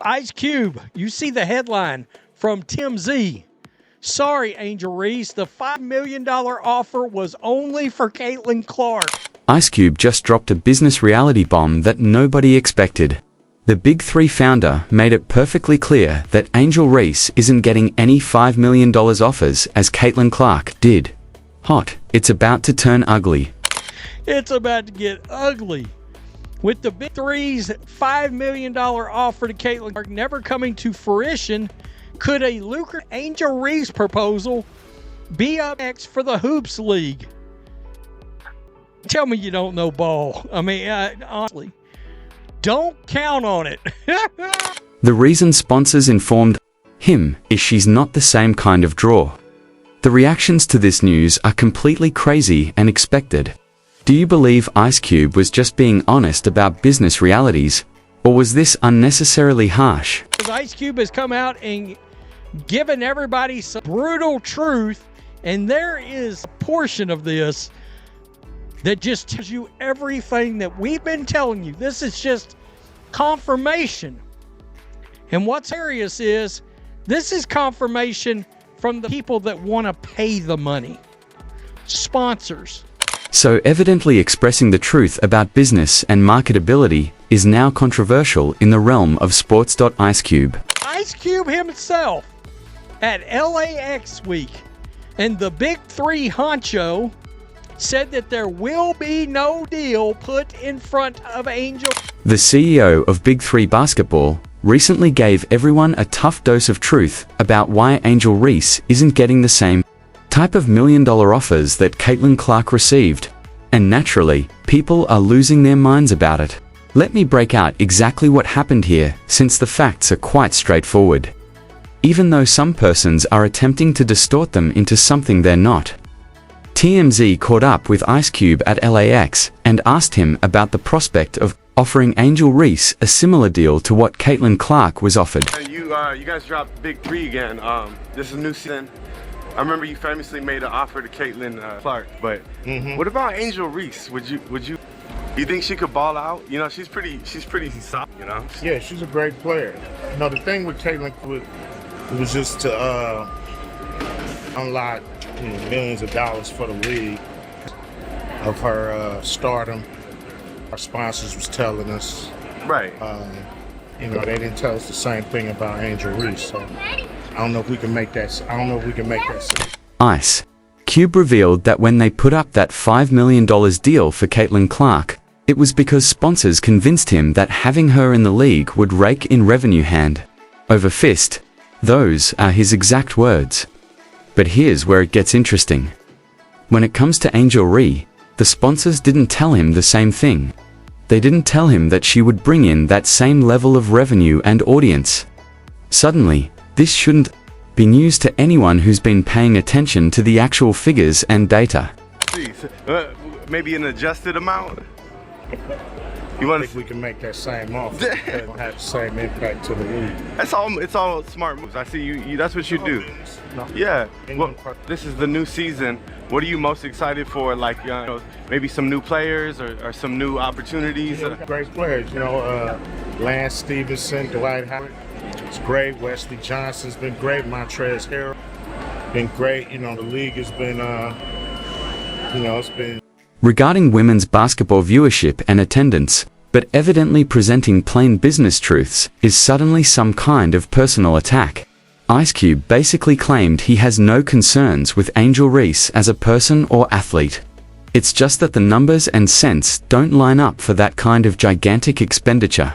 Ice Cube, you see the headline from TMZ. Sorry, Angel Reese, the $5 million offer was only for Caitlin Clark. Ice Cube just dropped a business reality bomb that nobody expected. The Big Three founder made it perfectly clear that Angel Reese isn't getting any $5 million offers as Caitlin Clark did. Hot, it's about to turn ugly. It's about to get ugly. With the Big Three's $5 million offer to Caitlin Clark never coming to fruition, could a lucrative Angel Reese proposal be up next for the Hoops League? Tell me you don't know ball. I mean, honestly, don't count on it. The reason sponsors informed him is she's not the same kind of draw. The reactions to this news are completely crazy and expected. Do you believe Ice Cube was just being honest about business realities, or was this unnecessarily harsh? Ice Cube has come out and given everybody some brutal truth, and there is a portion of this that just tells you everything that we've been telling you. This is just confirmation. And what's hilarious is this is confirmation from the people that want to pay the money. Sponsors. So evidently expressing the truth about business and marketability is now controversial in the realm of sports. Ice Cube. Ice Cube himself at LAX week, and the Big Three honcho said that there will be no deal put in front of Angel. The CEO of Big Three Basketball recently gave everyone a tough dose of truth about why Angel Reese isn't getting the same type of $1 million offers that Caitlin Clark received, and naturally, people are losing their minds about it. Let me break out exactly what happened here, since the facts are quite straightforward, even though some persons are attempting to distort them into something they're not. TMZ caught up with Ice Cube at LAX and asked him about the prospect of offering Angel Reese a similar deal to what Caitlin Clark was offered. You guys dropped Big Three again. This is a new season. I remember you famously made an offer to Caitlin Clark, but what about Angel Reese? Would you think she could ball out? You know, she's pretty soft, you know? Yeah, she's a great player. You know, the thing with Caitlin was just to unlock millions of dollars for the league of her stardom. Our sponsors was telling us. Right. You know, they didn't tell us the same thing about Angel Reese, so I don't know if we can make that. Ice Cube revealed that when they put up that $5 million deal for Caitlin Clark, it was because sponsors convinced him that having her in the league would rake in revenue hand over fist. Those are his exact words. But here's where it gets interesting. When it comes to Angel Reese, the sponsors didn't tell him the same thing. They didn't tell him that she would bring in that same level of revenue and audience. Suddenly, this shouldn't be news to anyone who's been paying attention to the actual figures and data. Maybe an adjusted amount? You want to? We can make that same offer. It don't have the same impact to the league. It's all smart moves. I see you. That's what you do. No. Yeah. Well, this is the new season. What are you most excited for? Like, maybe some new players or some new opportunities. Yeah, great players. You know, Lance Stevenson, Dwight Howard. It's great. Wesley Johnson's been great. Montrezl Harrell been great. You know, the league has been. It's been. Regarding women's basketball viewership and attendance, but evidently presenting plain business truths is suddenly some kind of personal attack. Ice Cube basically claimed he has no concerns with Angel Reese as a person or athlete. It's just that the numbers and cents don't line up for that kind of gigantic expenditure.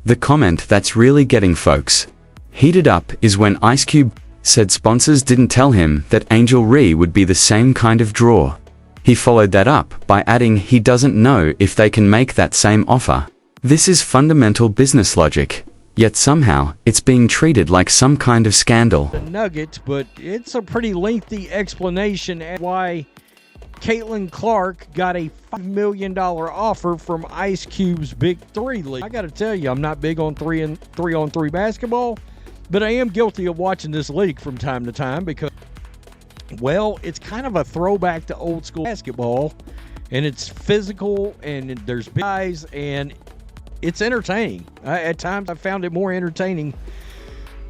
The comment that's really getting folks heated up is when Ice Cube said sponsors didn't tell him that Angel Reese would be the same kind of draw. He followed that up by adding he doesn't know if they can make that same offer. This is fundamental business logic, yet somehow it's being treated like some kind of scandal. The nugget, but it's a pretty lengthy explanation as why Caitlin Clark got a $5 million offer from Ice Cube's Big Three League. I got to tell you, I'm not big on 3-on-3 basketball, but I am guilty of watching this league from time to time because, well, it's kind of a throwback to old school basketball, and it's physical, and there's big guys, and It's entertaining. At times I found it more entertaining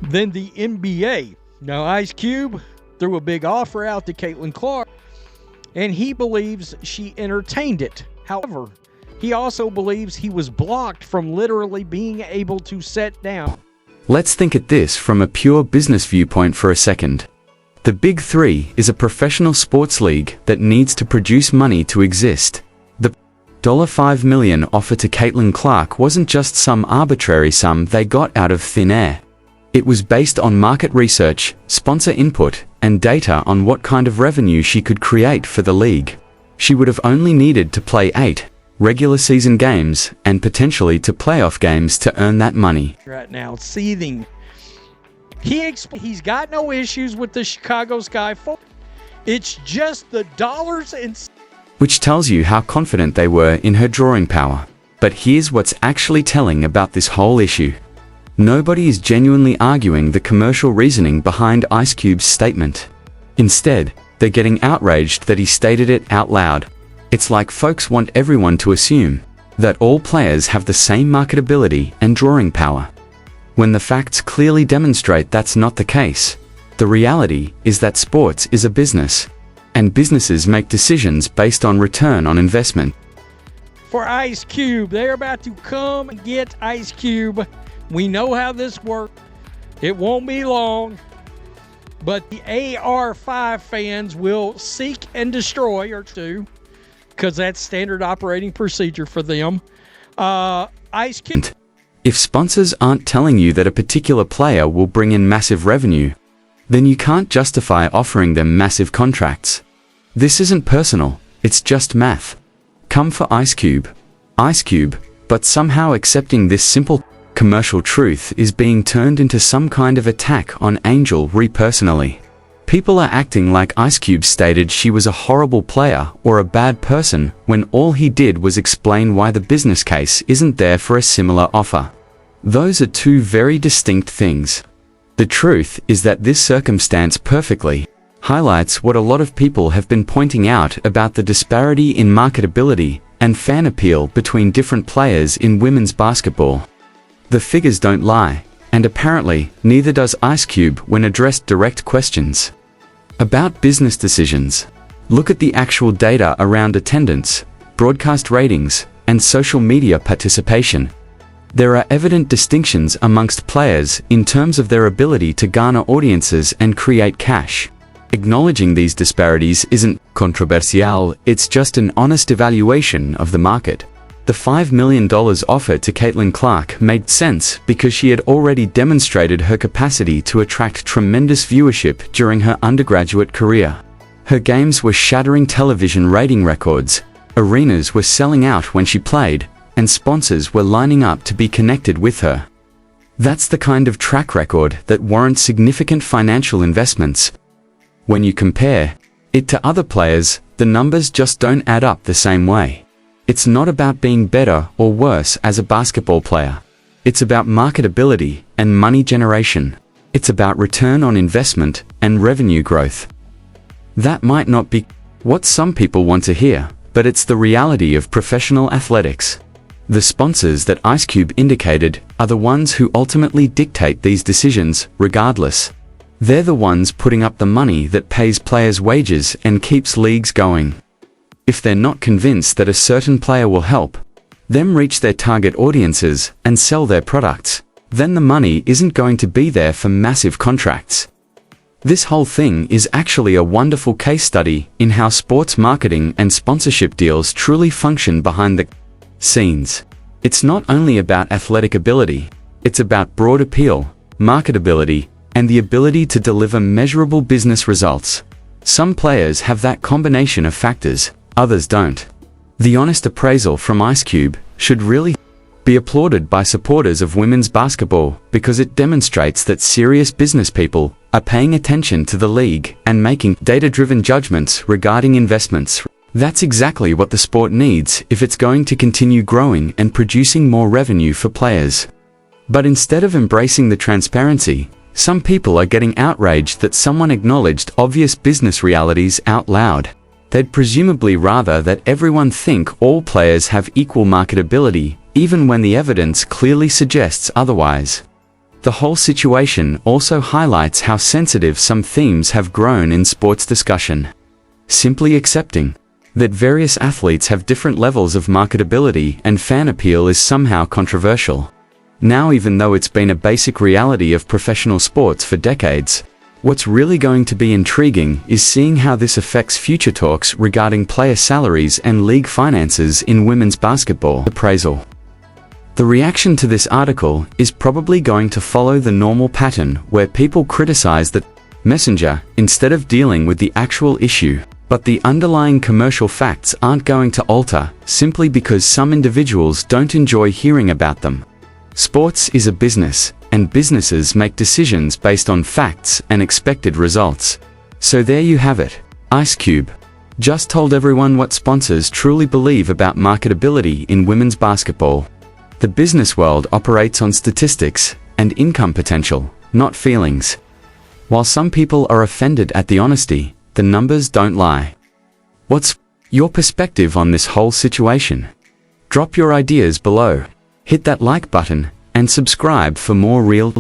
than the NBA. Now, Ice Cube threw a big offer out to Caitlin Clark, and he believes she entertained it. However, he also believes he was blocked from literally being able to sit down. Let's think at this from a pure business viewpoint for a second. The Big Three is a professional sports league that needs to produce money to exist. The $5 million offer to Caitlin Clark wasn't just some arbitrary sum they got out of thin air. It was based on market research, sponsor input, and data on what kind of revenue she could create for the league. She would have only needed to play 8 regular season games and potentially to playoff games to earn that money. Right now, seething. He's got no issues with the Chicago Sky Force. It's just the dollars and... Which tells you how confident they were in her drawing power. But here's what's actually telling about this whole issue. Nobody is genuinely arguing the commercial reasoning behind Ice Cube's statement. Instead, they're getting outraged that he stated it out loud. It's like folks want everyone to assume that all players have the same marketability and drawing power, when the facts clearly demonstrate that's not the case. The reality is that sports is a business, and businesses make decisions based on return on investment. For Ice Cube, they're about to come and get Ice Cube. We know how this works. It won't be long, but the AR5 fans will seek and destroy or two, because that's standard operating procedure for them. Ice Cube. If sponsors aren't telling you that a particular player will bring in massive revenue, then you can't justify offering them massive contracts. This isn't personal, it's just math. Come for Ice Cube, but somehow accepting this simple commercial truth is being turned into some kind of attack on Angel Reese personally. People are acting like Ice Cube stated she was a horrible player or a bad person when all he did was explain why the business case isn't there for a similar offer. Those are two very distinct things. The truth is that this circumstance perfectly highlights what a lot of people have been pointing out about the disparity in marketability and fan appeal between different players in women's basketball. The figures don't lie, and apparently neither does Ice Cube when addressed direct questions about business decisions. Look at the actual data around attendance, broadcast ratings, and social media participation. There are evident distinctions amongst players in terms of their ability to garner audiences and create cash. Acknowledging these disparities isn't controversial, it's just an honest evaluation of the market. The $5 million offer to Caitlin Clark made sense because she had already demonstrated her capacity to attract tremendous viewership during her undergraduate career. Her games were shattering television rating records, arenas were selling out when she played, and sponsors were lining up to be connected with her. That's the kind of track record that warrants significant financial investments. When you compare it to other players, the numbers just don't add up the same way. It's not about being better or worse as a basketball player. It's about marketability and money generation. It's about return on investment and revenue growth. That might not be what some people want to hear, but it's the reality of professional athletics. The sponsors that Ice Cube indicated are the ones who ultimately dictate these decisions, regardless. They're the ones putting up the money that pays players' wages and keeps leagues going. If they're not convinced that a certain player will help them reach their target audiences and sell their products, then the money isn't going to be there for massive contracts. This whole thing is actually a wonderful case study in how sports marketing and sponsorship deals truly function behind the scenes. It's not only about athletic ability, it's about broad appeal, marketability, and the ability to deliver measurable business results. Some players have that combination of factors, others don't. The honest appraisal from Ice Cube should really be applauded by supporters of women's basketball because it demonstrates that serious business people are paying attention to the league and making data-driven judgments regarding investments. That's exactly what the sport needs if it's going to continue growing and producing more revenue for players. But instead of embracing the transparency, some people are getting outraged that someone acknowledged obvious business realities out loud. They'd presumably rather that everyone think all players have equal marketability, even when the evidence clearly suggests otherwise. The whole situation also highlights how sensitive some themes have grown in sports discussion. Simply accepting that various athletes have different levels of marketability and fan appeal is somehow controversial. Now, even though it's been a basic reality of professional sports for decades, what's really going to be intriguing is seeing how this affects future talks regarding player salaries and league finances in women's basketball appraisal. The reaction to this article is probably going to follow the normal pattern where people criticize the messenger instead of dealing with the actual issue. But the underlying commercial facts aren't going to alter simply because some individuals don't enjoy hearing about them. Sports is a business, and businesses make decisions based on facts and expected results. So there you have it. Ice Cube just told everyone what sponsors truly believe about marketability in women's basketball. The business world operates on statistics and income potential, not feelings. While some people are offended at the honesty, the numbers don't lie. What's your perspective on this whole situation? Drop your ideas below. Hit that like button and subscribe for more real